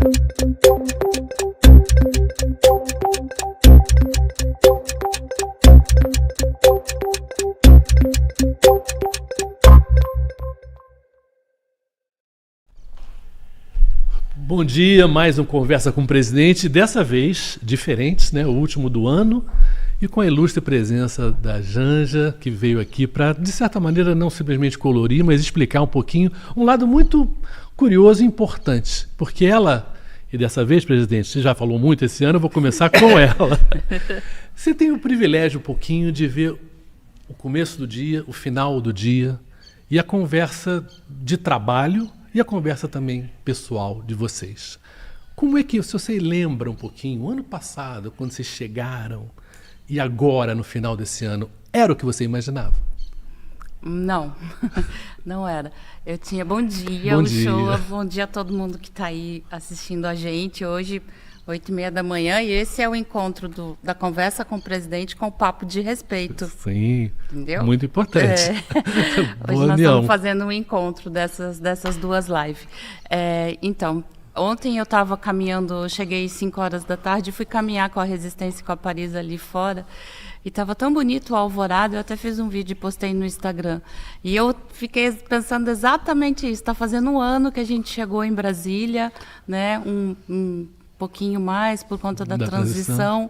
Bom dia, mais um Conversa com o Presidente, dessa vez diferentes, né? O último do ano, e com a ilustre presença da Janja, que veio aqui para, de certa maneira, não simplesmente colorir, mas explicar um pouquinho um lado muito curioso e importante, porque ela, e dessa vez, presidente, você já falou muito esse ano, eu vou começar com ela. Você tem o privilégio um pouquinho de ver o começo do dia, o final do dia, e a conversa de trabalho, e a conversa também pessoal de vocês. Como é que, se você lembra um pouquinho, o ano passado, quando vocês chegaram, e agora, no final desse ano, era o que você imaginava? Não, não era. Eu tinha bom dia, bom dia a todo mundo que está aí assistindo a gente. Hoje, 8h30 da manhã, e esse é o encontro da Conversa com o Presidente com o papo de respeito. Sim, entendeu? Muito importante. Hoje nós estamos fazendo um encontro dessas duas lives. Então, ontem eu estava caminhando, cheguei às 5 horas da tarde, fui caminhar com a Resistência e com a Paris ali fora, e estava tão bonito o alvorada, eu até fiz um vídeo e postei no Instagram. E eu fiquei pensando exatamente isso, está fazendo um ano que a gente chegou em Brasília, né, um pouquinho mais por conta da transição.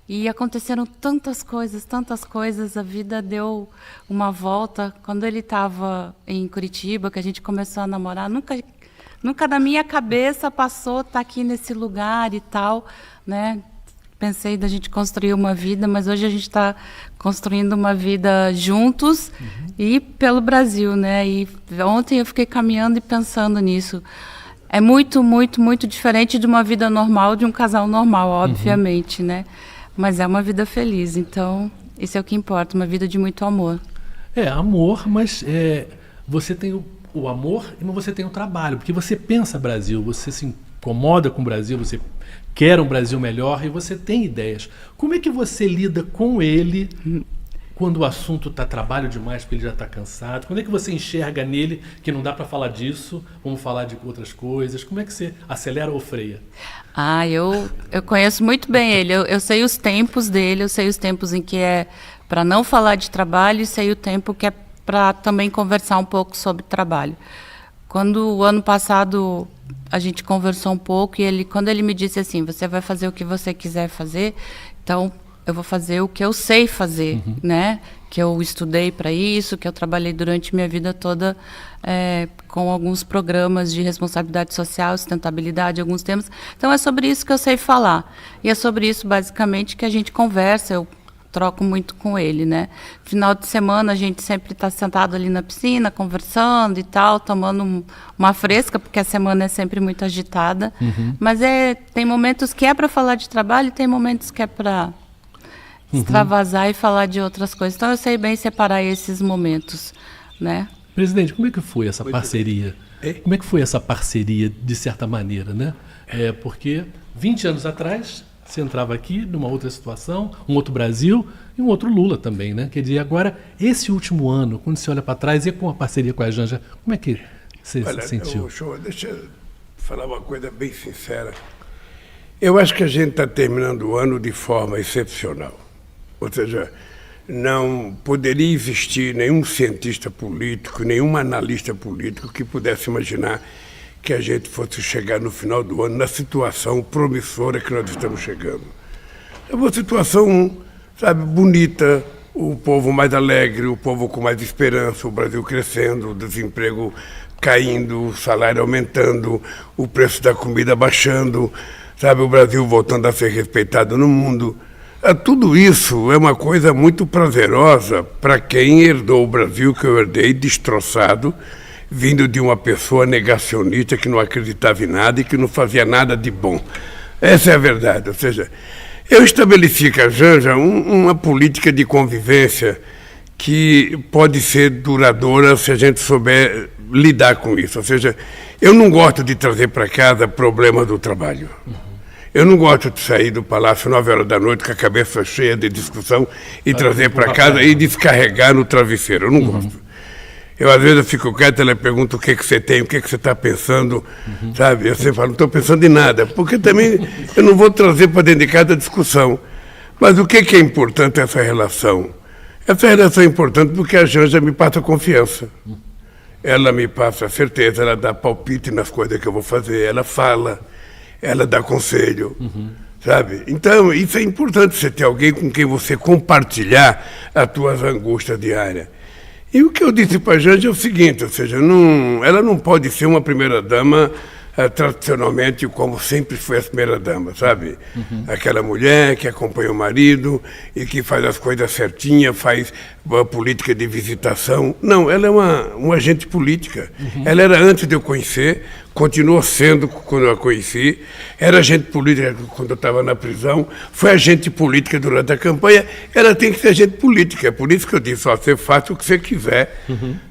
E aconteceram tantas coisas, a vida deu uma volta. Quando ele estava em Curitiba, que a gente começou a namorar, nunca na minha cabeça passou estar aqui nesse lugar e tal, né? Pensei da gente construir uma vida, mas hoje a gente está construindo uma vida juntos e pelo Brasil, né? E ontem eu fiquei caminhando e pensando nisso. É muito, muito, muito diferente de uma vida normal, de um casal normal, obviamente, né? Mas é uma vida feliz, então isso é o que importa, uma vida de muito amor. Amor, mas você tem o amor e você tem o trabalho, porque você pensa Brasil, você se incomoda com o Brasil, você quer um Brasil melhor e você tem ideias. Como é que você lida com ele quando o assunto está trabalho demais, porque ele já está cansado? Quando é que você enxerga nele que não dá para falar disso, vamos falar de outras coisas? Como é que você acelera ou freia? Eu conheço muito bem ele, eu sei os tempos dele, eu sei os tempos em que é para não falar de trabalho e sei o tempo que é para também conversar um pouco sobre trabalho. Quando o ano passado a gente conversou um pouco e quando ele me disse assim, você vai fazer o que você quiser fazer, então eu vou fazer o que eu sei fazer, né? Que eu estudei para isso, que eu trabalhei durante minha vida toda com alguns programas de responsabilidade social, sustentabilidade, alguns temas. Então é sobre isso que eu sei falar. E é sobre isso, basicamente, que a gente conversa, eu troco muito com ele, né? Final de semana a gente sempre está sentado ali na piscina, conversando e tal, tomando uma fresca, porque a semana é sempre muito agitada. Mas tem momentos que é para falar de trabalho e tem momentos que é para extravasar e falar de outras coisas. Então eu sei bem separar esses momentos, né? Presidente, como é que foi essa parceria? Como é que foi essa parceria, de certa maneira, né? Porque 20 anos atrás você entrava aqui numa outra situação, um outro Brasil e um outro Lula também, né? Quer dizer, agora, esse último ano, quando você olha para trás e com a parceria com a Janja, como é que você se sentiu? Deixa eu falar uma coisa bem sincera. Eu acho que a gente está terminando o ano de forma excepcional. Ou seja, não poderia existir nenhum cientista político, nenhum analista político que pudesse imaginar que a gente fosse chegar no final do ano na situação promissora que nós estamos chegando. É uma situação, sabe, bonita, o povo mais alegre, o povo com mais esperança, o Brasil crescendo, o desemprego caindo, o salário aumentando, o preço da comida baixando, sabe, o Brasil voltando a ser respeitado no mundo. Tudo isso é uma coisa muito prazerosa para quem herdou o Brasil, que eu herdei, destroçado, vindo de uma pessoa negacionista que não acreditava em nada e que não fazia nada de bom. Essa é a verdade. Ou seja, eu estabeleci com a Janja uma política de convivência que pode ser duradoura se a gente souber lidar com isso. Ou seja, eu não gosto de trazer para casa problemas do trabalho. Eu não gosto de sair do palácio 9 horas da noite com a cabeça cheia de discussão e trazer para casa e descarregar no travesseiro. Eu não gosto. Às vezes eu fico quieto, ela pergunta o que você tem, o que você está pensando, sabe? Eu sempre falo, não estou pensando em nada, porque também eu não vou trazer para dentro de cada discussão. Mas o que é importante essa relação? Essa relação é importante porque a Janja me passa confiança. Ela me passa certeza, ela dá palpite nas coisas que eu vou fazer, ela fala, ela dá conselho, sabe? Então, isso é importante, você ter alguém com quem você compartilhar as tuas angústias diárias. E o que eu disse para a Janja é o seguinte, ou seja, ela não pode ser uma primeira-dama tradicionalmente como sempre foi a primeira-dama, sabe? Aquela mulher que acompanha o marido e que faz as coisas certinhas, faz a política de visitação. Não, ela é uma agente política. Ela era antes de eu conhecer, continuou sendo quando eu a conheci, era agente política quando eu estava na prisão, foi agente política durante a campanha, ela tem que ser agente política. É por isso que eu disse, você faça o que você quiser,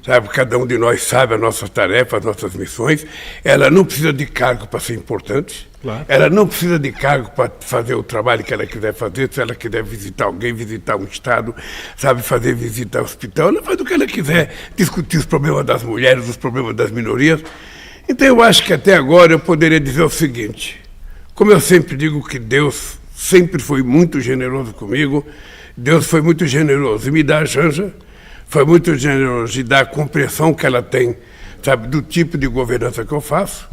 sabe? Cada um de nós sabe as nossas tarefas, as nossas missões. Ela não precisa de cargo para ser importante, claro. Ela não precisa de cargo para fazer o trabalho que ela quiser fazer. Se ela quiser visitar alguém, visitar um estado, sabe, fazer visita ao hospital, ela faz o que ela quiser, discutir os problemas das mulheres, os problemas das minorias. Então eu acho que até agora eu poderia dizer o seguinte, como eu sempre digo que Deus sempre foi muito generoso comigo, Deus foi muito generoso em me dar a Janja, foi muito generoso de dar a compreensão que ela tem, sabe, do tipo de governança que eu faço,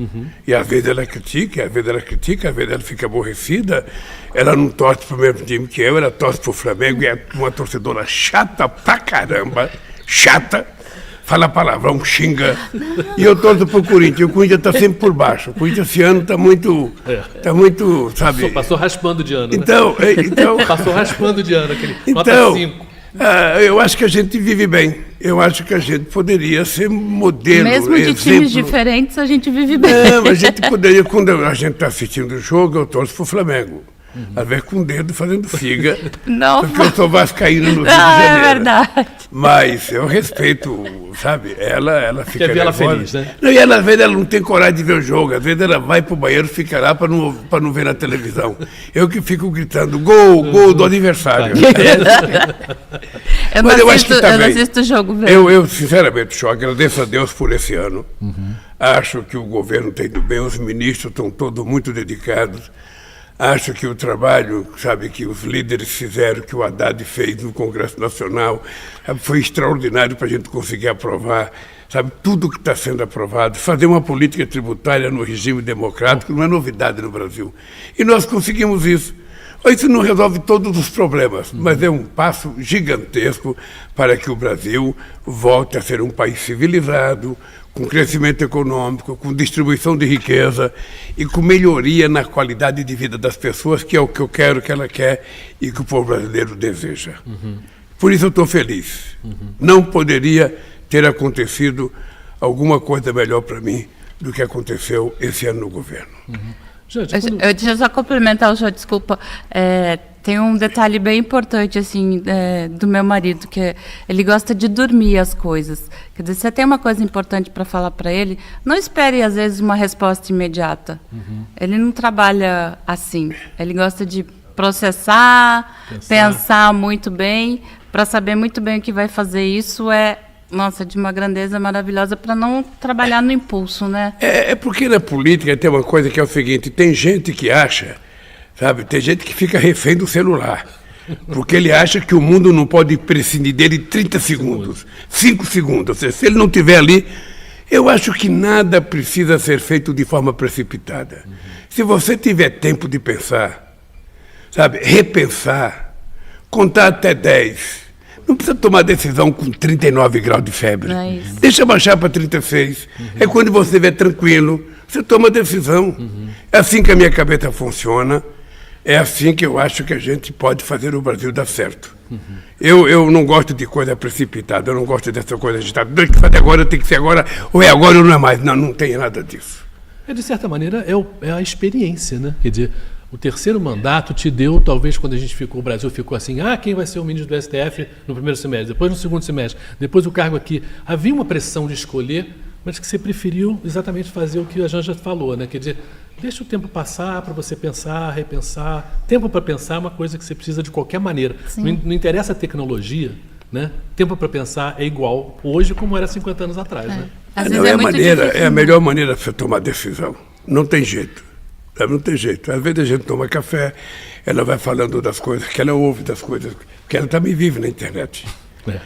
e às vezes ela critica, às vezes ela fica aborrecida, ela não torce para o mesmo time que eu, ela torce para o Flamengo, e é uma torcedora chata pra caramba, chata, fala palavrão, xinga, e eu torço para o Corinthians está sempre por baixo, o Corinthians esse ano está muito, sabe... Passou raspando de ano, então, né? Então... Passou raspando de ano, aquele então, nota 5. Eu acho que a gente vive bem. Eu acho que a gente poderia ser modelo, mesmo de exemplo. Times diferentes, a gente vive bem. Não, a gente poderia, quando a gente está assistindo o jogo, eu torço para o Flamengo. Às vezes com o dedo fazendo figa, não, porque eu sou vascaíno no Rio de Janeiro. É verdade. Mas eu respeito, sabe? Ela fica quer ver ela feliz, né? Não, e ela, às vezes ela não tem coragem de ver o jogo, às vezes ela vai para o banheiro e fica lá para não ver na televisão. Eu que fico gritando, gol do adversário. Eu não assisto o jogo mesmo. Eu sinceramente, agradeço a Deus por esse ano. Acho que o governo está indo bem, os ministros estão todos muito dedicados. Acho que o trabalho, sabe, que os líderes fizeram, que o Haddad fez no Congresso Nacional, sabe, foi extraordinário para a gente conseguir aprovar, sabe, tudo que está sendo aprovado. Fazer uma política tributária no regime democrático não é novidade no Brasil. E nós conseguimos isso. Isso não resolve todos os problemas, mas é um passo gigantesco para que o Brasil volte a ser um país civilizado, com crescimento econômico, com distribuição de riqueza e com melhoria na qualidade de vida das pessoas, que é o que eu quero, que ela quer e que o povo brasileiro deseja. Por isso eu estou feliz. Não poderia ter acontecido alguma coisa melhor para mim do que aconteceu esse ano no governo. Deixa eu só complementar o senhor, desculpa. Tem um detalhe bem importante assim, do meu marido, que ele gosta de dormir as coisas. Quer dizer, você tem uma coisa importante para falar para ele, não espere, às vezes, uma resposta imediata. Ele não trabalha assim. Ele gosta de processar, pensar muito bem, para saber muito bem o que vai fazer. Isso nossa, de uma grandeza maravilhosa para não trabalhar no impulso, né? É porque na política tem uma coisa que é o seguinte, tem gente que acha, sabe, tem gente que fica refém do celular, porque ele acha que o mundo não pode prescindir dele 30 segundos, 5 segundos, ou seja, se ele não estiver ali, eu acho que nada precisa ser feito de forma precipitada. Se você tiver tempo de pensar, sabe, repensar, contar até 10, não precisa tomar decisão com 39 graus de febre. Deixa baixar para 36. É quando você estiver tranquilo, você toma decisão. É assim que a minha cabeça funciona. É assim que eu acho que a gente pode fazer o Brasil dar certo. Eu não gosto de coisa precipitada. Eu não gosto dessa coisa agitada. Tem que fazer agora, tem que ser agora. Ou é agora ou não é mais. Não, não tem nada disso. De certa maneira, é a experiência, né? Quer dizer, o terceiro mandato te deu, talvez quando o Brasil ficou assim, quem vai ser o ministro do STF no primeiro semestre, depois no segundo semestre, depois o cargo aqui. Havia uma pressão de escolher, mas que você preferiu exatamente fazer o que a Janja falou, né? Quer dizer, deixa o tempo passar para você pensar, repensar. Tempo para pensar é uma coisa que você precisa de qualquer maneira. Não interessa a tecnologia, né? Tempo para pensar é igual hoje como era 50 anos atrás, né? É a melhor maneira de você tomar decisão. Não tem jeito. Não tem jeito. Às vezes a gente toma café, ela vai falando das coisas que ela ouve, das coisas... Porque ela também vive na internet.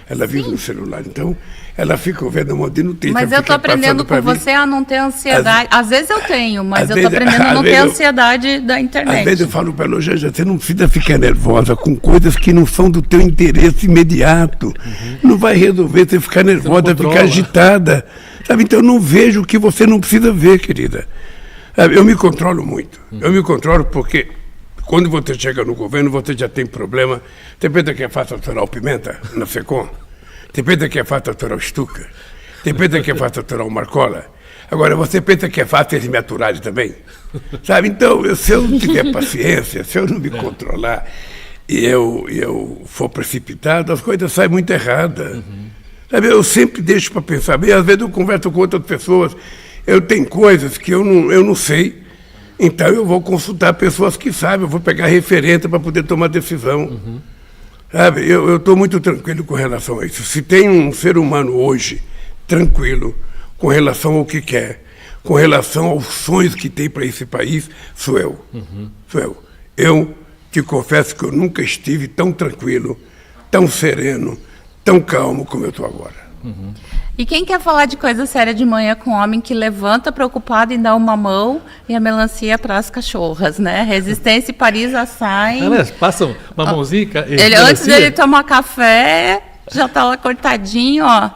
Ela vive no celular. Então, ela fica vendo um monte de notícias. Mas eu estou aprendendo com você a não ter ansiedade. Às vezes eu tenho, mas eu estou aprendendo a não ter ansiedade da internet. Às vezes eu falo para ela, Janja, você não precisa ficar nervosa com coisas que não são do teu interesse imediato. Não vai resolver você ficar nervosa, ficar agitada. Sabe? Então, eu não vejo o que você não precisa ver, querida. Sabe? Eu me controlo muito. Eu me controlo porque... Quando você chega no governo, você já tem problema. Você pensa que é fácil aturar o Pimenta na SECOM? Você pensa que é fácil aturar o Stuka? Você pensa que é fácil aturar o Marcola? Agora, você pensa que é fácil eles me aturarem também? Sabe? Então, se eu não tiver paciência, se eu não me controlar e eu for precipitado, as coisas saem muito erradas. Sabe? Eu sempre deixo para pensar bem. Às vezes eu converso com outras pessoas, eu tenho coisas que eu não sei. Então eu vou consultar pessoas que sabem, eu vou pegar referência para poder tomar decisão. Sabe? Eu estou muito tranquilo com relação a isso. Se tem um ser humano hoje tranquilo com relação ao que quer, com relação aos sonhos que tem para esse país, sou eu. Sou eu. Eu te confesso que eu nunca estive tão tranquilo, tão sereno, tão calmo como eu estou agora. E quem quer falar de coisa séria de manhã com um homem que levanta preocupado em dar uma mão e a melancia para as cachorras, né? Resistência e Paris açaí. Aliás, passam uma mãozinha. Antes dele tomar café, já tá lá cortadinho, ó.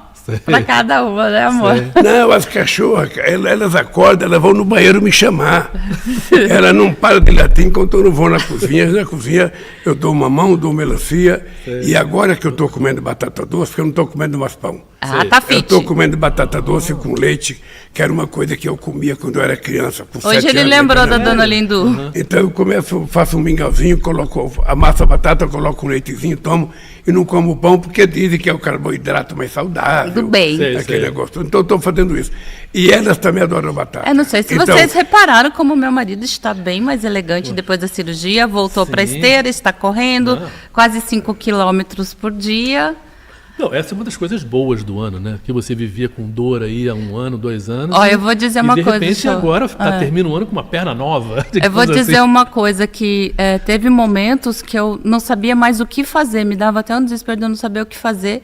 Para cada uma, né, amor? Não, as cachorras, elas acordam, elas vão no banheiro me chamar. Elas não param de latir enquanto eu não vou na cozinha. Na cozinha eu dou uma mão, dou melancia. E agora que eu estou comendo batata doce, porque eu não estou comendo mais pão. Tá fit. Eu estou comendo batata doce com leite, que era uma coisa que eu comia quando eu era criança. Hoje ele lembrou da Dona Lindu. Então eu faço um mingauzinho, amasso a batata, coloco um leitezinho, tomo e não como pão, porque dizem que é o carboidrato mais saudável. Do bem. Aquele negócio. Então eu estou fazendo isso. E elas também adoram batata. Eu não sei se vocês repararam como meu marido está bem mais elegante depois da cirurgia, voltou para a esteira, está correndo quase 5 quilômetros por dia. Não, essa é uma das coisas boas do ano, né? Que você vivia com dor aí há 1 ano, 2 anos. Eu vou dizer uma coisa. De repente agora termina o ano com uma perna nova. Eu vou dizer uma coisa que teve momentos que eu não sabia mais o que fazer, me dava até um desespero de eu não saber o que fazer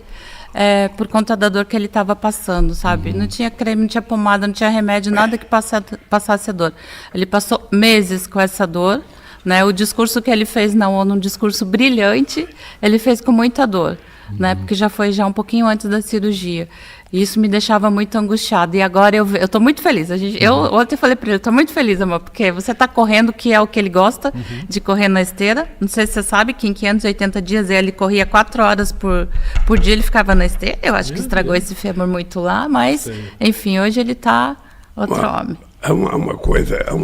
por conta da dor que ele estava passando, sabe? Não tinha creme, não tinha pomada, não tinha remédio, nada que passasse a dor. Ele passou meses com essa dor, né? O discurso que ele fez na ONU, um discurso brilhante, ele fez com muita dor. Né, porque já foi um pouquinho antes da cirurgia. E isso me deixava muito angustiada. E agora eu estou muito feliz. Eu ontem falei para ele, estou muito feliz, amor, porque você está correndo, que é o que ele gosta, de correr na esteira. Não sei se você sabe que em 580 dias ele corria 4 horas por dia, ele ficava na esteira. Eu acho que estragou esse fêmur muito lá, mas, enfim, hoje ele está outro homem. Há uma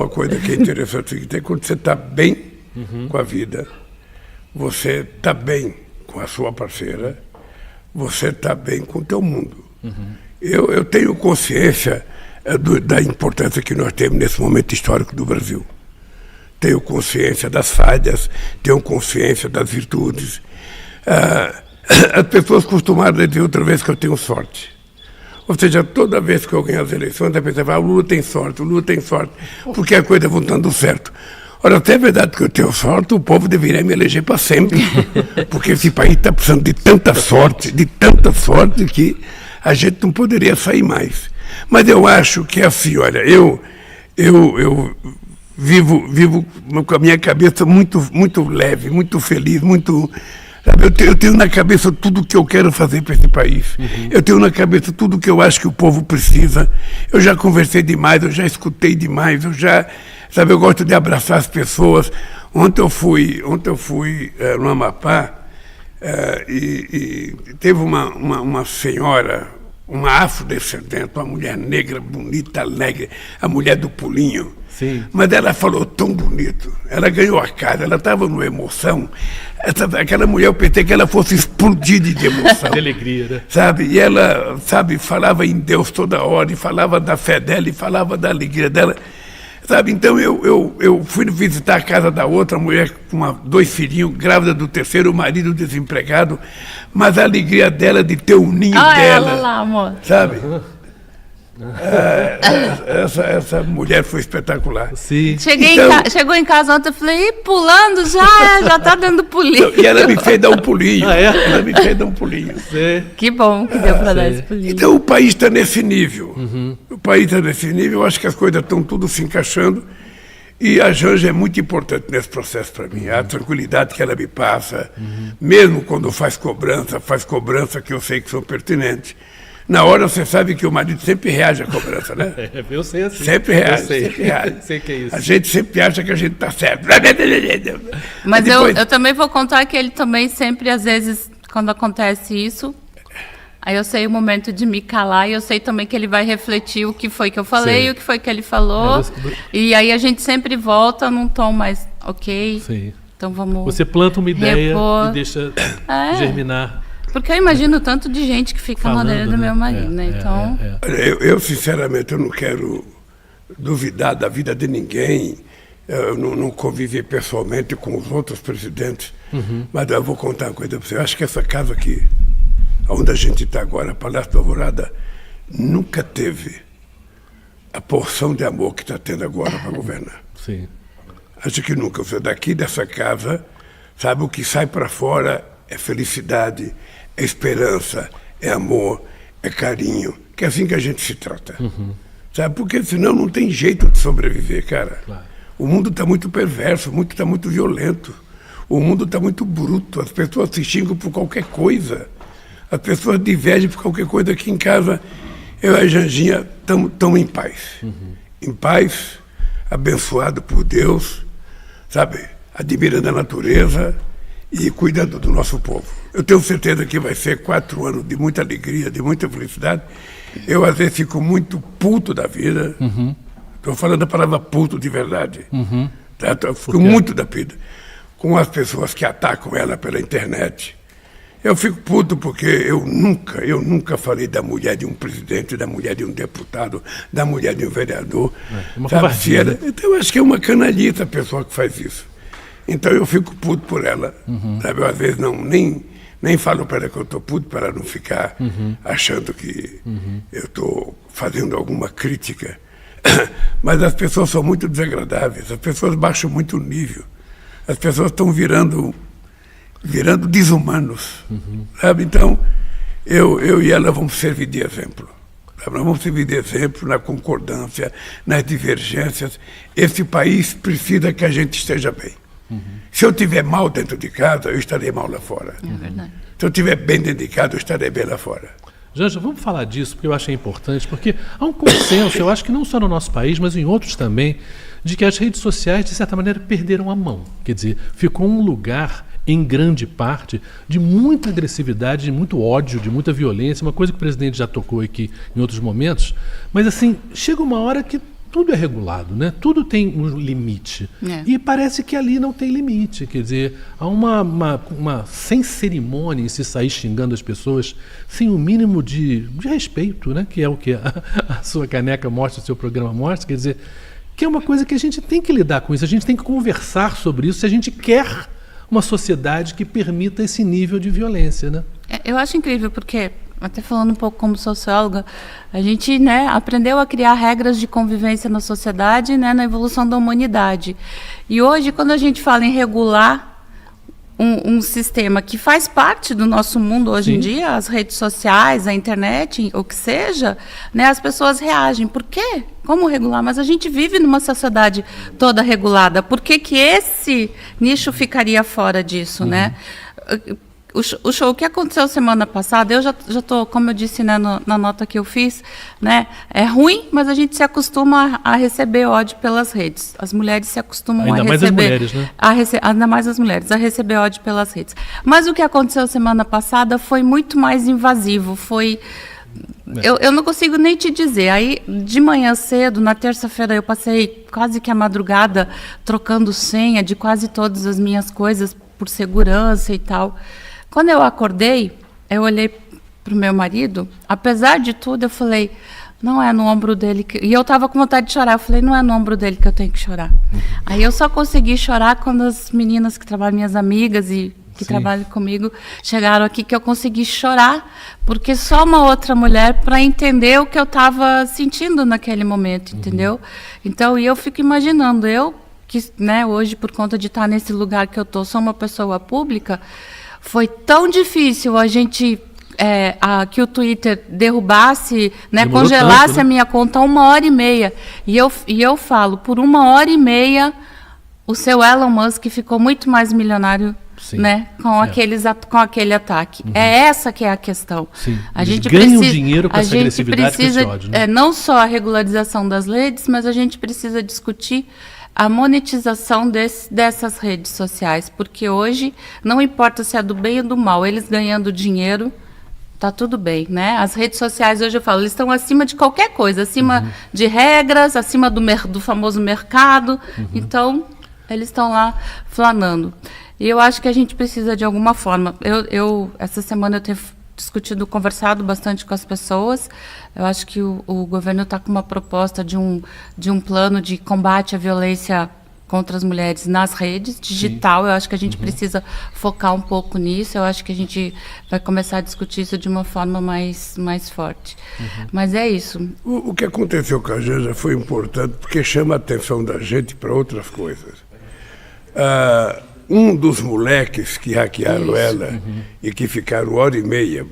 coisa que é interessante, que quando você está bem com a vida, você está bem com a sua parceira, você está bem com o teu mundo. Eu tenho consciência da importância que nós temos nesse momento histórico do Brasil. Tenho consciência das falhas, tenho consciência das virtudes. As pessoas costumaram dizer outra vez que eu tenho sorte. Ou seja, toda vez que eu ganho as eleições, a pessoa fala, o Lula tem sorte, porque a coisa vai dando certo. Ora, se é verdade que eu tenho sorte, o povo deveria me eleger para sempre. Porque esse país está precisando de tanta sorte, que a gente não poderia sair mais. Mas eu acho que é assim, olha, eu vivo com a minha cabeça muito leve, muito feliz, muito... Eu tenho na cabeça tudo o que eu quero fazer para esse país. Eu tenho na cabeça tudo o que eu acho que o povo precisa. Eu já conversei demais, eu já escutei demais, eu gosto de abraçar as pessoas. Ontem eu fui no Amapá e teve uma senhora, uma afrodescendente, uma mulher negra, bonita, alegre, a mulher do pulinho. Sim. Mas ela falou tão bonito, ela ganhou a cara, ela estava numa emoção. Aquela mulher, eu pensei que ela fosse explodir de emoção. De alegria, né? Sabe? E ela, falava em Deus toda hora, e falava da fé dela, e falava da alegria dela. Sabe, então eu fui visitar a casa da outra mulher com 2 filhinhos, grávida do terceiro, o marido desempregado, mas a alegria dela de ter um ninho dela. Ela lá, amor. Sabe? Essa mulher foi espetacular. Sim. Chegou em casa ontem, eu falei, pulando já tá dando pulinho. E ela me fez dar um pulinho. É? Ela me fez dar um pulinho. Sim. Que bom que deu para dar esse pulinho. Então o país está nesse nível. O país está nesse nível, eu acho que as coisas estão tudo se encaixando. E a Janja é muito importante nesse processo para mim. A tranquilidade que ela me passa, mesmo quando faz cobrança que eu sei que são pertinentes. Na hora você sabe que o marido sempre reage à cobrança, né? Eu sei assim. Sempre reage, sempre reage. Sei que é isso. A gente sempre acha que a gente está certo. Mas depois... eu também vou contar que ele também sempre, às vezes, quando acontece isso, aí eu sei o momento de me calar e eu sei também que ele vai refletir o que foi que eu falei, Sim. o que foi que ele falou. E aí a gente sempre volta num tom mais ok. Sim. Então vamos. Você planta uma ideia repor. e deixa germinar. Porque eu imagino tanto de gente que fica na orelha do meu marido, né? Então. Eu, sinceramente, eu não quero duvidar da vida de ninguém. Eu não convivi pessoalmente com os outros presidentes. Mas eu vou contar uma coisa para você. Eu acho que essa casa aqui, onde a gente está agora, Palácio da Alvorada, nunca teve a porção de amor que está tendo agora para governar. Sim. Acho que nunca. Você daqui dessa casa, sabe, o que sai para fora é felicidade, é esperança, é amor, é carinho, que é assim que a gente se trata. Sabe? Porque senão não tem jeito de sobreviver, cara. Claro. O mundo está muito perverso, está muito violento. O mundo está muito bruto, as pessoas se xingam por qualquer coisa. As pessoas divergem por qualquer coisa. Aqui em casa, eu e a Janjinha estamos em paz. Em paz, abençoado por Deus, sabe? Admirando a natureza e cuidando do nosso povo. Eu tenho certeza que vai ser 4 anos de muita alegria, de muita felicidade. Eu, às vezes, fico muito puto da vida. Estou falando a palavra puto de verdade. Tá? Eu fico muito da vida com as pessoas que atacam ela pela internet. Eu fico puto porque eu nunca falei da mulher de um presidente, da mulher de um deputado, da mulher de um vereador. Uma covardia, né? Então, eu acho que é uma canalhice a pessoa que faz isso. Então, eu fico puto por ela. Sabe? Eu, às vezes, nem falo para ela que eu estou puto, para ela não ficar achando que eu estou fazendo alguma crítica. Mas as pessoas são muito desagradáveis, as pessoas baixam muito o nível. As pessoas estão virando desumanos. Sabe? Então, eu e ela vamos servir de exemplo. Sabe? Nós vamos servir de exemplo na concordância, nas divergências. Esse país precisa que a gente esteja bem. Se eu estiver mal dentro de casa, eu estarei mal lá fora. É verdade. Se eu estiver bem dentro de casa, eu estarei bem lá fora. Janja, vamos falar disso, porque eu acho importante, porque há um consenso, eu acho que não só no nosso país, mas em outros também, de que as redes sociais, de certa maneira, perderam a mão. Quer dizer, ficou um lugar, em grande parte, de muita agressividade, de muito ódio, de muita violência, uma coisa que o presidente já tocou aqui em outros momentos, mas assim, chega uma hora que tudo é regulado, né? Tudo tem um limite. E parece que ali não tem limite. Quer dizer, há uma sem cerimônia em se sair xingando as pessoas, sem o mínimo de respeito, né? Que é o que a sua caneca mostra, o seu programa mostra. Quer dizer, que é uma coisa que a gente tem que lidar com isso, a gente tem que conversar sobre isso se a gente quer uma sociedade que permita esse nível de violência, né? Eu acho incrível, porque, até falando um pouco como socióloga, a gente, né, aprendeu a criar regras de convivência na sociedade, né, na evolução da humanidade. E hoje, quando a gente fala em regular um sistema que faz parte do nosso mundo hoje em dia, as redes sociais, a internet, o que seja, né, as pessoas reagem. Por quê? Como regular? Mas a gente vive numa sociedade toda regulada. Por que que esse nicho ficaria fora disso, né? O show que aconteceu semana passada, eu já estou, como eu disse, né, na nota que eu fiz, né, é ruim, mas a gente se acostuma a receber ódio pelas redes. As mulheres se acostumam ainda a mais receber... as mulheres, né? Ainda mais as mulheres, a receber ódio pelas redes. Mas o que aconteceu semana passada foi muito mais invasivo, foi... Eu não consigo nem te dizer. Aí, de manhã cedo, na terça-feira, eu passei quase que a madrugada trocando senha de quase todas as minhas coisas por segurança e tal. Quando eu acordei, eu olhei para o meu marido, apesar de tudo, eu falei, Não é no ombro dele que... E eu tava com vontade de chorar. Eu falei, não é no ombro dele que eu tenho que chorar. Aí eu só consegui chorar quando as meninas que trabalham, minhas amigas e que trabalham comigo, chegaram aqui, que eu consegui chorar, porque só uma outra mulher para entender o que eu estava sentindo naquele momento, entendeu? Então, e eu fico imaginando, eu que, né, hoje, por conta de estar nesse lugar que eu tô, sou uma pessoa pública, foi tão difícil a gente... que o Twitter derrubasse, né, congelasse tanto, né? A minha conta 1h30. E eu falo, por 1h30, o seu Elon Musk ficou muito mais milionário, né, com aquele ataque. É essa que é a questão. Sim. A gente ganha dinheiro com essa agressividade, com esse ódio, né? Não só a regularização das redes, mas a gente precisa discutir a monetização dessas redes sociais, porque hoje não importa se é do bem ou do mal, eles ganhando dinheiro, tá tudo bem, né? As redes sociais, hoje eu falo, eles estão acima de qualquer coisa, acima de regras, acima do famoso mercado. Então, eles estão lá flanando. E eu acho que a gente precisa, de alguma forma... Essa semana eu tenho conversado bastante com as pessoas. Eu acho que o governo está com uma proposta de um plano de combate à violência contra as mulheres nas redes, digital. Eu acho que a gente precisa focar um pouco nisso. Eu acho que a gente vai começar a discutir isso de uma forma mais forte. Mas é isso. O que aconteceu com a Janja foi importante porque chama a atenção da gente para outras coisas. Um dos moleques que hackearam ela e que ficaram 1h30,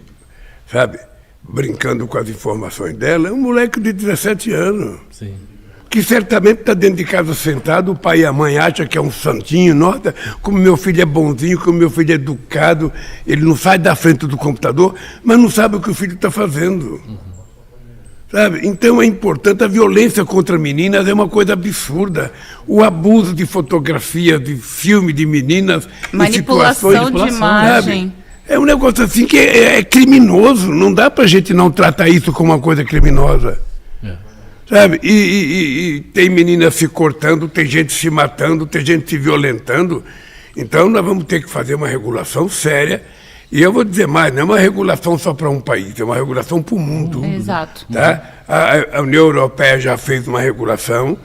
sabe, brincando com as informações dela, é um moleque de 17 anos. Sim. Que certamente está dentro de casa sentado, o pai e a mãe acham que é um santinho, nossa, como meu filho é bonzinho, como meu filho é educado, ele não sai da frente do computador, mas não sabe o que o filho está fazendo. Sabe? Então é importante, a violência contra meninas é uma coisa absurda. O abuso de fotografia, de filme de meninas, manipulação de imagem. Sabe? É um negócio assim que é criminoso, não dá para a gente não tratar isso como uma coisa criminosa. Sabe? E tem meninas se cortando, tem gente se matando, tem gente se violentando. Então nós vamos ter que fazer uma regulação séria. E eu vou dizer mais, não é uma regulação só para um país, é uma regulação para o mundo. Exato. Tá? A União Europeia já fez uma regulação,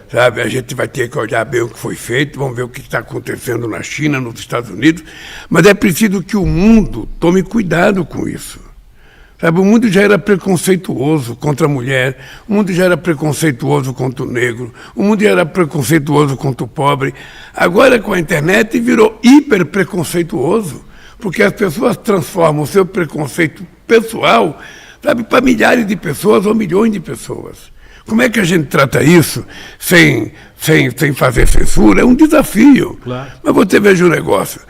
sabe? A gente vai ter que olhar bem o que foi feito, vamos ver o que está acontecendo na China, nos Estados Unidos. Mas é preciso que o mundo tome cuidado com isso. Sabe, o mundo já era preconceituoso contra a mulher, o mundo já era preconceituoso contra o negro, o mundo já era preconceituoso contra o pobre. Agora, com a internet, virou hiper preconceituoso, porque as pessoas transformam o seu preconceito pessoal, sabe, para milhares de pessoas ou milhões de pessoas. Como é que a gente trata isso sem fazer censura? É um desafio. Claro. Mas você veja um negócio,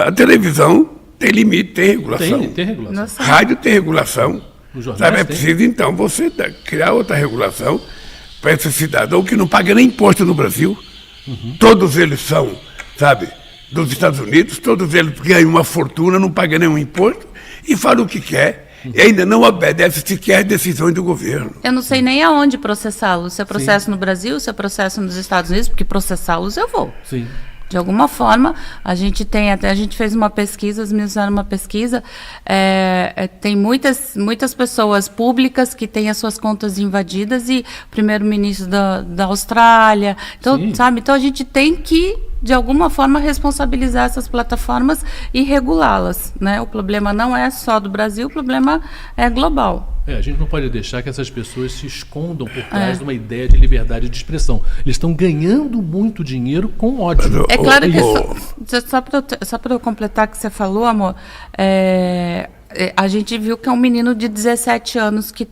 a televisão tem limite, tem regulação. Tem regulação. Nossa. Rádio tem regulação. Sabe, é tem. preciso, então, você criar outra regulação para esse cidadão que não paga nem imposto no Brasil. Todos eles são, sabe, dos Estados Unidos, todos eles ganham uma fortuna, não pagam nenhum imposto e falam o que quer. E ainda não obedece sequer decisões do governo. Eu não sei nem aonde processá-los. Se é processo no Brasil, se é processo nos Estados Unidos, porque processá-los eu vou. Sim. De alguma forma, a gente fez uma pesquisa, as meninas fizeram uma pesquisa, tem muitas pessoas públicas que têm as suas contas invadidas e o primeiro-ministro da Austrália, então, sabe? Então a gente tem que, de alguma forma, responsabilizar essas plataformas e regulá-las, né? O problema não é só do Brasil, o problema é global. A gente não pode deixar que essas pessoas se escondam por trás de uma ideia de liberdade de expressão. Eles estão ganhando muito dinheiro com ódio. É claro que, só para eu completar o que você falou, amor, a gente viu que é um menino de 17 anos que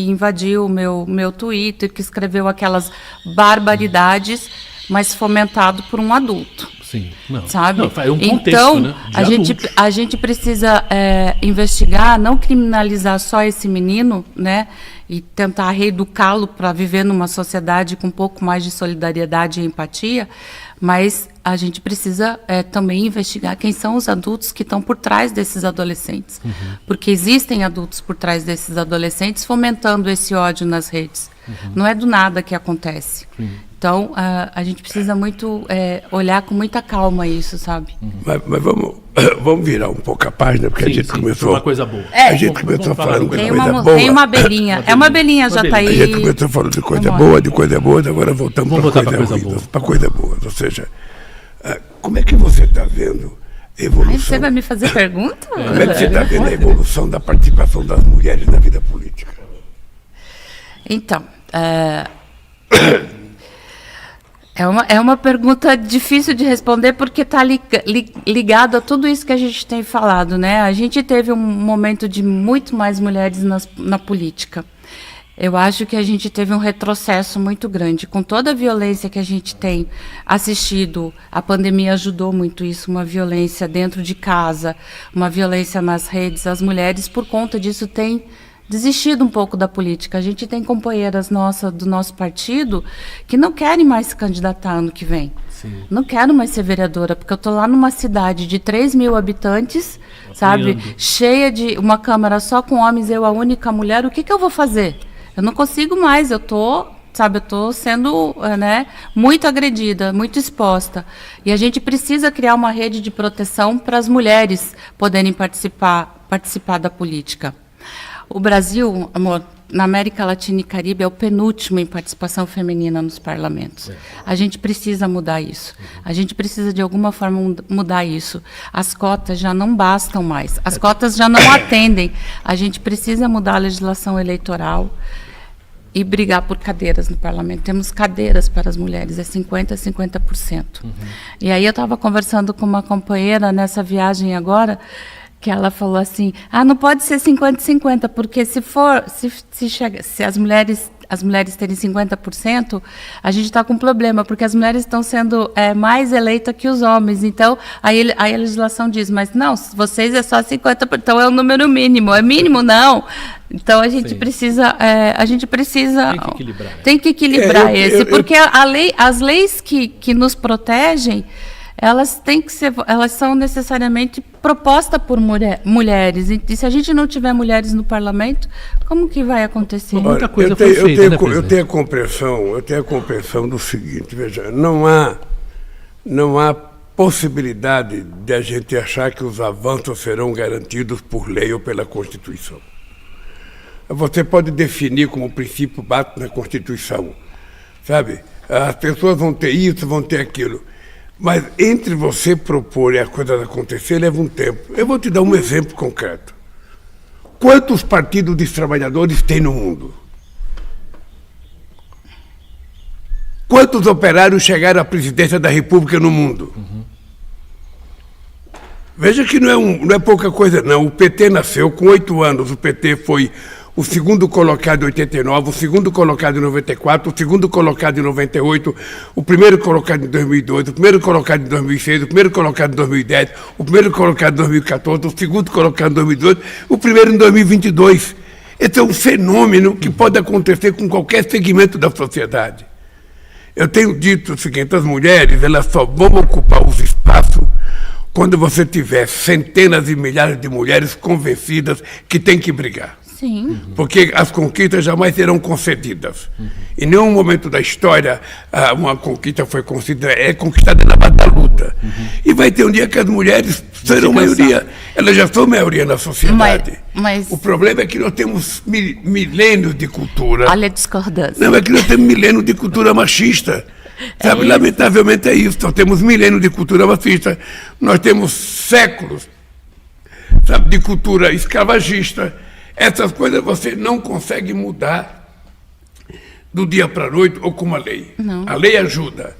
invadiu o meu Twitter, que escreveu aquelas barbaridades, mas fomentado por um adulto. Sim, não. Sabe? Não, é um contexto, então, né? a gente precisa investigar, não criminalizar só esse menino, né? E tentar reeducá-lo para viver numa sociedade com um pouco mais de solidariedade e empatia, mas a gente precisa também investigar quem são os adultos que estão por trás desses adolescentes. Porque existem adultos por trás desses adolescentes fomentando esse ódio nas redes. Não é do nada que acontece. Então, a gente precisa muito olhar com muita calma isso, sabe? Mas vamos virar um pouco a página, porque a gente começou... Uma coisa boa. A gente começou falando de coisa boa. Tem uma abelhinha. É uma abelhinha, já está aí. A gente começou falando de coisa boa, agora voltamos para coisa boa. Ou seja, como é que você está vendo a evolução... Você vai me fazer pergunta? Como é que você está vendo a evolução da participação das mulheres na vida política? Então, é uma pergunta difícil de responder porque está ligado a tudo isso que a gente tem falado, né? A gente teve um momento de muito mais mulheres na política. Eu acho que a gente teve um retrocesso muito grande. Com toda a violência que a gente tem assistido, a pandemia ajudou muito isso, uma violência dentro de casa, uma violência nas redes. As mulheres, por conta disso, têm desistido um pouco da política. A gente tem companheiras do nosso partido que não querem mais se candidatar ano que vem. Sim. Não quero mais ser vereadora, porque eu estou lá numa cidade de 3 mil habitantes, sabe? Cheia de uma Câmara só com homens, eu a única mulher. O que eu vou fazer? Eu não consigo mais, eu estou sendo muito agredida, muito exposta. E a gente precisa criar uma rede de proteção para as mulheres poderem participar da política. O Brasil, amor, na América Latina e Caribe, é o penúltimo em participação feminina nos parlamentos. A gente precisa mudar isso. A gente precisa, de alguma forma, mudar isso. As cotas já não bastam mais. As cotas já não atendem. A gente precisa mudar a legislação eleitoral e brigar por cadeiras no parlamento. Temos cadeiras para as mulheres, é 50% a 50%. E aí eu estava conversando com uma companheira nessa viagem agora, que ela falou assim, não pode ser 50-50, porque se as mulheres terem 50%, a gente está com um problema, porque as mulheres estão sendo mais eleitas que os homens. Então, aí a legislação diz, mas não, vocês é só 50%, então é o número mínimo. É mínimo, não. Então, a gente precisa... Tem que equilibrar porque as leis que nos protegem, elas são necessariamente propostas por mulheres. E se a gente não tiver mulheres no parlamento, como que vai acontecer? Muita coisa foi feita, né, eu tenho a compreensão do seguinte, veja, não há possibilidade de a gente achar que os avanços serão garantidos por lei ou pela Constituição. Você pode definir como o princípio bate na Constituição, sabe? As pessoas vão ter isso, vão ter aquilo. Mas entre você propor e a coisa acontecer, leva um tempo. Eu vou te dar um exemplo concreto. Quantos partidos de trabalhadores tem no mundo? Quantos operários chegaram à presidência da República no mundo? Veja que não é pouca coisa, não. O PT nasceu com 8 anos. O PT foi o segundo colocado em 89, o segundo colocado em 94, o segundo colocado em 98, o primeiro colocado em 2002, o primeiro colocado em 2006, o primeiro colocado em 2010, o primeiro colocado em 2014, o segundo colocado em 2012, o primeiro em 2022. Esse é um fenômeno que pode acontecer com qualquer segmento da sociedade. Eu tenho dito o seguinte, as mulheres, elas só vão ocupar os espaços quando você tiver centenas e milhares de mulheres convencidas que tem que brigar. Sim. Porque as conquistas jamais serão concedidas. Em nenhum momento da história uma conquista foi conquistada na base da luta. E vai ter um dia que as mulheres serão maioria. Elas já são maioria na sociedade. Mas o problema é que nós temos milênios de cultura. Olha a discordância. Não, é que nós temos milênios de cultura machista. Sabe, lamentavelmente é isso. Nós temos milênios de cultura machista. Nós temos séculos, sabe, de cultura escravagista. Essas coisas você não consegue mudar do dia para a noite ou com uma lei. Não. A lei ajuda.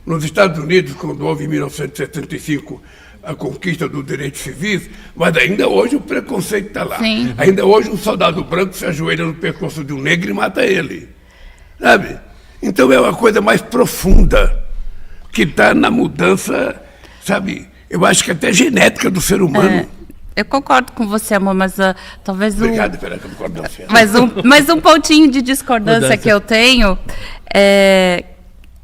Nos Estados Unidos, quando houve em 1975 a conquista dos direitos civis, mas ainda hoje o preconceito está lá. Sim. Ainda hoje um soldado branco se ajoelha no pescoço de um negro e mata ele. Sabe? Então é uma coisa mais profunda que está na mudança, sabe? Eu acho que até genética do ser humano. Eu concordo com você, amor, mas talvez Obrigado pela concordância. Mas um pontinho de discordância que eu tenho é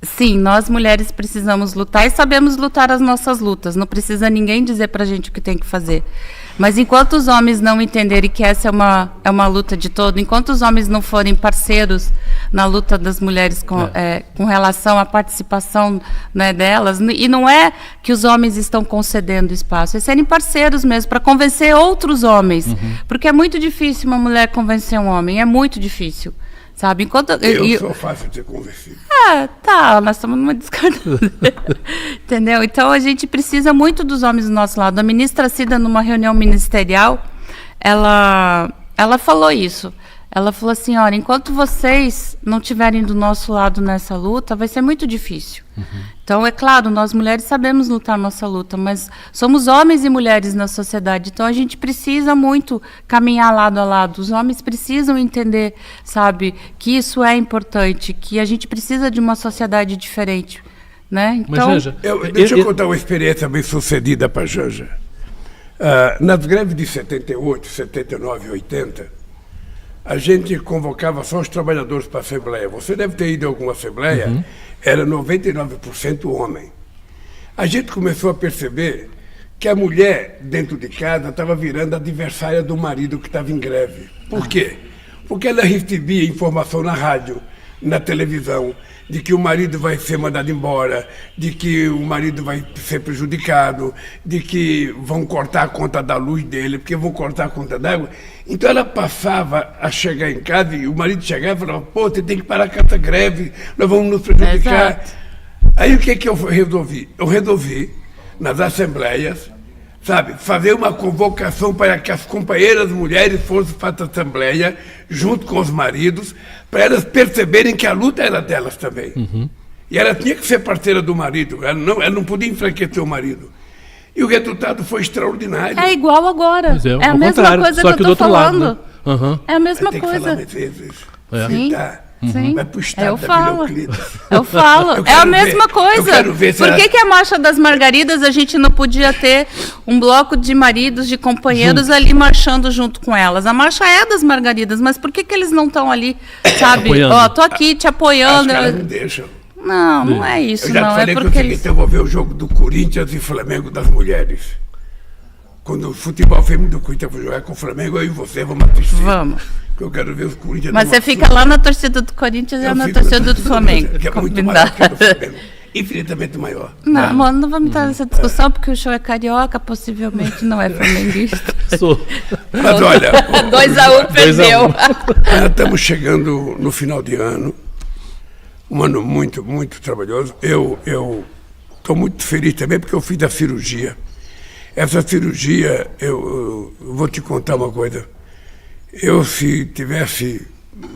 Sim, nós mulheres precisamos lutar e sabemos lutar as nossas lutas. Não precisa ninguém dizer pra gente o que tem que fazer. Mas enquanto os homens não entenderem que essa é uma luta de todo, enquanto os homens não forem parceiros na luta das mulheres com relação à participação, né, delas, e não é que os homens estão concedendo espaço, é serem parceiros mesmo, para convencer outros homens. Porque é muito difícil uma mulher convencer um homem, é muito difícil. Sabe? Eu sou fácil de ser convencido. Nós estamos numa discordância. Entendeu? Então a gente precisa muito dos homens do nosso lado. A ministra Cida, numa reunião ministerial, ela falou isso. Ela falou assim, olha, enquanto vocês não estiverem do nosso lado nessa luta, vai ser muito difícil. Então, é claro, nós mulheres sabemos lutar nossa luta, mas somos homens e mulheres na sociedade, então a gente precisa muito caminhar lado a lado. Os homens precisam entender, sabe, que isso é importante, que a gente precisa de uma sociedade diferente, né? Então, mas, Janja, deixa eu contar uma experiência bem sucedida para a Janja. Nas greves de 78, 79 e 80, a gente convocava só os trabalhadores para a Assembleia. Você deve ter ido a alguma Assembleia, era 99% homem. A gente começou a perceber que a mulher dentro de casa estava virando adversária do marido que estava em greve. Por quê? Porque ela recebia informação na rádio, na televisão, de que o marido vai ser mandado embora, de que o marido vai ser prejudicado, de que vão cortar a conta da luz dele, porque vão cortar a conta d'água. Então ela passava a chegar em casa e o marido chegava e falava, pô, você tem que parar com essa greve, nós vamos nos prejudicar. Exato. Aí o que eu resolvi? Eu resolvi, nas assembleias, sabe, fazer uma convocação para que as companheiras mulheres fossem para a Assembleia, junto com os maridos, para elas perceberem que a luta era delas também. E ela tinha que ser parceira do marido, ela não podia enfraquecer o marido. E o resultado foi extraordinário. É igual agora. É a mesma coisa só que eu estou falando. Lado, né? É a mesma tem coisa. Que falar mais vezes. Sim. Sim. Vai pro estado Eu da falo. Vila Euclides. Eu falo. Eu É a quero mesma ver. coisa. Eu quero ver se Por ela- que a Marcha das Margaridas a gente não podia ter um bloco de maridos, de companheiros ali marchando junto com elas? A marcha é das Margaridas, mas por que eles não estão ali, sabe? Apoiando. Ó, tô aqui te As apoiando. caras não deixam. Não é isso, Eu já te não. É falei que porque eu eles... eu vou ver o jogo do Corinthians e Flamengo das mulheres. Quando o futebol feminino do Corinthians for jogar com o Flamengo, eu e você vamos assistir. Vamos. Porque eu quero ver os Corinthians. Mas dar você uma fica lá na torcida do Corinthians e eu na fico torcida do Flamengo. Que é muito maior que a do Flamengo. Infinitamente maior. Não, amor, não vamos entrar nessa discussão, porque o show é carioca, possivelmente não é flamenguista. Sou. Mas olha, 2-1 perdeu. nós estamos chegando no final de ano. Um ano muito, muito trabalhoso. Eu estou muito feliz também porque eu fiz a cirurgia. Essa cirurgia, eu vou te contar uma coisa. Eu, se tivesse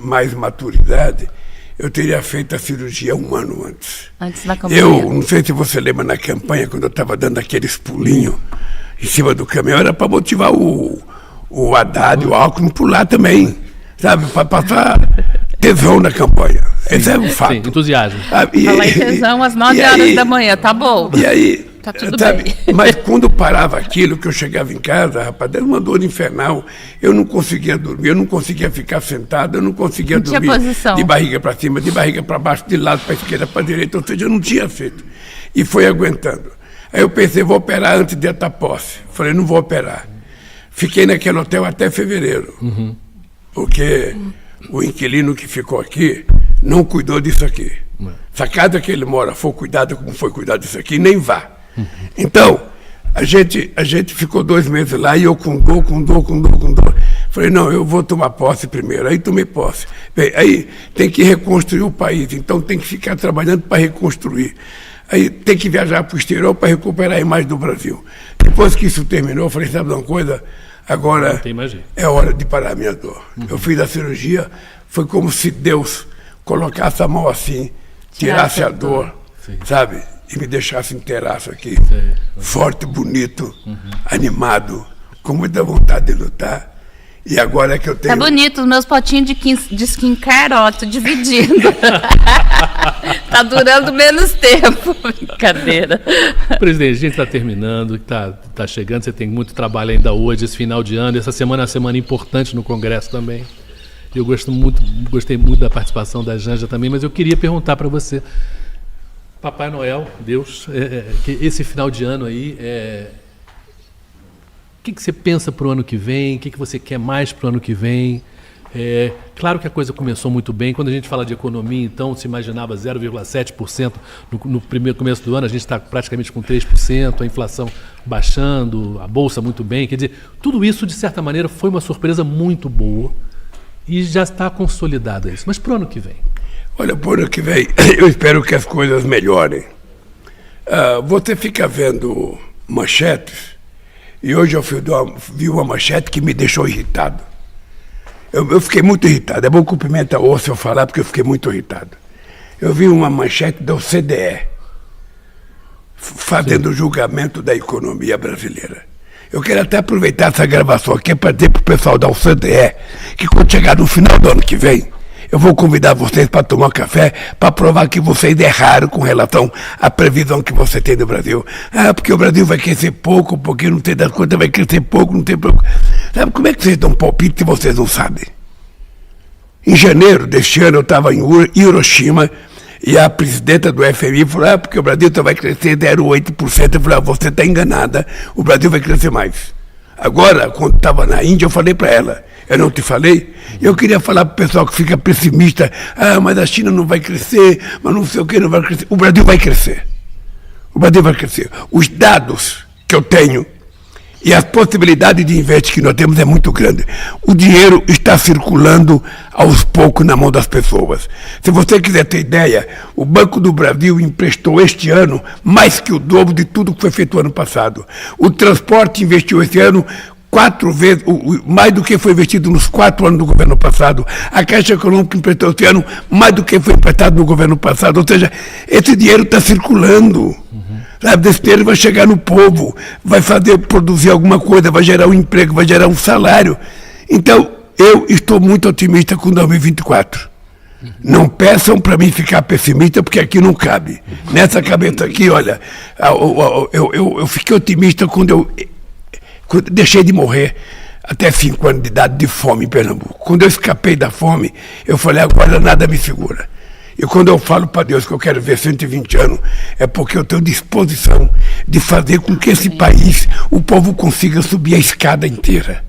mais maturidade, eu teria feito a cirurgia 1 ano antes. Antes da campanha. Eu não sei se você lembra na campanha, quando eu estava dando aqueles pulinhos em cima do caminhão, era para motivar o Haddad e o Alckmin pular também, sabe? Para passar tesão na campanha. Esse é um fato. Sim, entusiasmo. Ah, Falar em tesão às 9 horas da manhã, tá bom. E aí, Tá tudo sabe, bem. mas quando parava aquilo, que eu chegava em casa, rapaz, era uma dor infernal. Eu não conseguia dormir, eu não conseguia ficar sentado, eu não conseguia Não tinha dormir posição. de barriga para cima, de barriga para baixo, de lado para esquerda, para direita, ou seja, eu não tinha feito. E foi aguentando. Aí eu pensei, vou operar antes dessa posse. Falei, não vou operar. Fiquei naquele hotel até fevereiro, porque o inquilino que ficou aqui não cuidou disso aqui. Se a casa que ele mora for cuidada como foi cuidado disso aqui, nem vá. Então, a gente ficou 2 meses lá e eu com dor. Falei, não, eu vou tomar posse primeiro. Aí tomei posse. Bem, aí tem que reconstruir o país, então tem que ficar trabalhando para reconstruir. Aí tem que viajar para o exterior para recuperar a imagem do Brasil. Depois que isso terminou, eu falei, sabe de uma coisa? Agora tem mais jeito. é hora de parar a minha dor. Eu fiz a cirurgia, foi como se Deus colocasse a mão assim, tirasse a dor, sabe? E me deixasse inteiraço aqui, forte, bonito, animado, com muita vontade de lutar. E agora é que eu tenho... Tá bonito, os meus potinhos de skincare, ó, tô dividindo. Tá durando menos tempo. Brincadeira. Presidente, a gente está terminando, tá chegando, você tem muito trabalho ainda hoje, esse final de ano, essa semana é uma semana importante no Congresso também. Eu gostei muito da participação da Janja também, mas eu queria perguntar para você, Papai Noel, Deus, que esse final de ano aí, o que você pensa para o ano que vem? O que você quer mais para o ano que vem? Claro que a coisa começou muito bem. Quando a gente fala de economia, então, se imaginava 0,7% no primeiro começo do ano, a gente está praticamente com 3%, a inflação baixando, a Bolsa muito bem. Quer dizer, tudo isso, de certa maneira, foi uma surpresa muito boa e já está consolidado isso. Mas para o ano que vem? Olha, para o ano que vem, eu espero que as coisas melhorem. Você fica vendo manchetes, e hoje eu vi uma manchete que me deixou irritado. Eu fiquei muito irritado. É bom cumprimentar o se eu falar, porque eu fiquei muito irritado. Eu vi uma manchete da OCDE fazendo o julgamento da economia brasileira. Eu quero até aproveitar essa gravação aqui para dizer para o pessoal da OCDE que quando chegar no final do ano que vem, eu vou convidar vocês para tomar um café para provar que vocês erraram com relação à previsão que você tem do Brasil. Porque o Brasil vai crescer pouco, porque não tem das contas, vai crescer pouco, não tem pouco. Sabe como é que vocês dão palpite se vocês não sabem? Em janeiro deste ano eu estava em Hiroshima e a presidenta do FMI falou, porque o Brasil só vai crescer 0,8%. Eu falei, você está enganada, o Brasil vai crescer mais. Agora, quando estava na Índia, eu falei para ela, eu não te falei? Eu queria falar para o pessoal que fica pessimista, mas a China não vai crescer, mas não sei o que, não vai crescer. O Brasil vai crescer. O Brasil vai crescer. Os dados que eu tenho e as possibilidades de investir que nós temos é muito grande. O dinheiro está circulando aos poucos na mão das pessoas. Se você quiser ter ideia, o Banco do Brasil emprestou este ano mais que o dobro de tudo que foi feito ano passado. O transporte investiu este ano 4 vezes, mais do que foi investido nos 4 anos do governo passado. A Caixa Econômica emprestou este ano mais do que foi emprestado no governo passado. Ou seja, esse dinheiro está circulando. Esse dinheiro vai chegar no povo, vai produzir alguma coisa, vai gerar um emprego, vai gerar um salário. Então, eu estou muito otimista com 2024. Não peçam para mim ficar pessimista, porque aqui não cabe. Nessa cabeça aqui, olha, eu fiquei otimista quando eu deixei de morrer até 5 anos de idade de fome em Pernambuco. Quando eu escapei da fome, eu falei, agora nada me segura. E quando eu falo para Deus que eu quero ver 120 anos, é porque eu tenho disposição de fazer com que esse país, o povo consiga subir a escada inteira.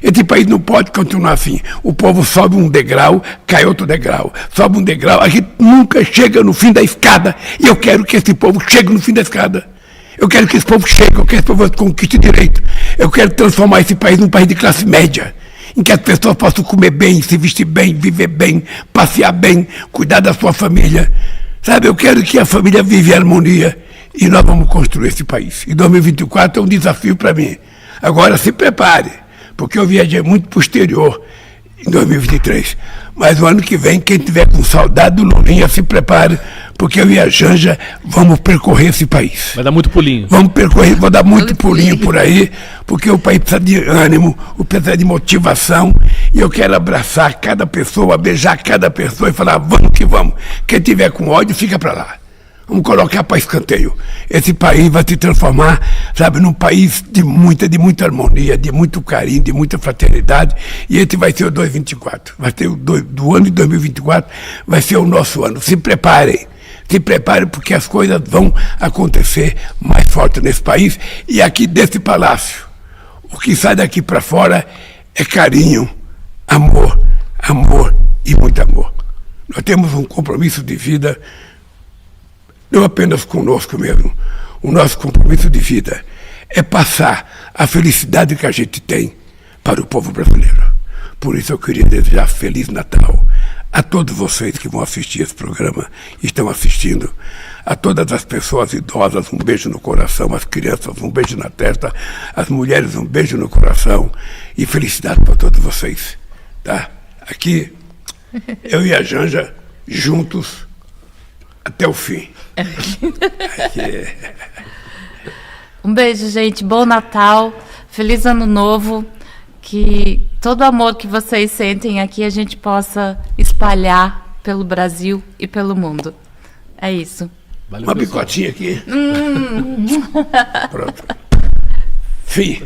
Esse país não pode continuar assim. O povo sobe um degrau, cai outro degrau. Sobe um degrau, a gente nunca chega no fim da escada. E eu quero que esse povo chegue no fim da escada. Eu quero que esse povo chegue, eu quero que esse povo conquiste direito. Eu quero transformar esse país num país de classe média, em que as pessoas possam comer bem, se vestir bem, viver bem, passear bem, cuidar da sua família. Sabe, eu quero que a família viva em harmonia e nós vamos construir esse país. E 2024 é um desafio para mim. Agora se prepare, porque eu viajei muito para o exterior em 2023. Mas o ano que vem, quem tiver com saudade do Lulinha, se prepare, porque eu e a Janja vamos percorrer esse país. Vai dar muito pulinho. Vamos percorrer, vou dar muito pulinho por aí, porque o país precisa de ânimo, precisa de motivação, e eu quero abraçar cada pessoa, beijar cada pessoa e falar, vamos que vamos. Quem tiver com ódio, fica para lá. Vamos colocar para escanteio. Esse país vai se transformar, sabe, num país de muita harmonia, de muito carinho, de muita fraternidade. E esse vai ser o 2024. Vai ser do ano de 2024, vai ser o nosso ano. Se preparem. Se preparem, porque as coisas vão acontecer mais forte nesse país. E aqui desse palácio, o que sai daqui para fora é carinho, amor e muito amor. Nós temos um compromisso de vida, não apenas conosco mesmo. O nosso compromisso de vida é passar a felicidade que a gente tem para o povo brasileiro. Por isso eu queria desejar Feliz Natal a todos vocês que vão assistir esse programa e estão assistindo, a todas as pessoas idosas, um beijo no coração, as crianças, um beijo na testa, as mulheres, um beijo no coração e felicidade para todos vocês. Tá? Aqui, eu e a Janja, juntos, até o fim. Um beijo, gente. Bom Natal. Feliz Ano Novo. Que todo o amor que vocês sentem aqui a gente possa espalhar pelo Brasil e pelo mundo. É isso. Valeu, uma picotinha aqui. Pronto. Fim.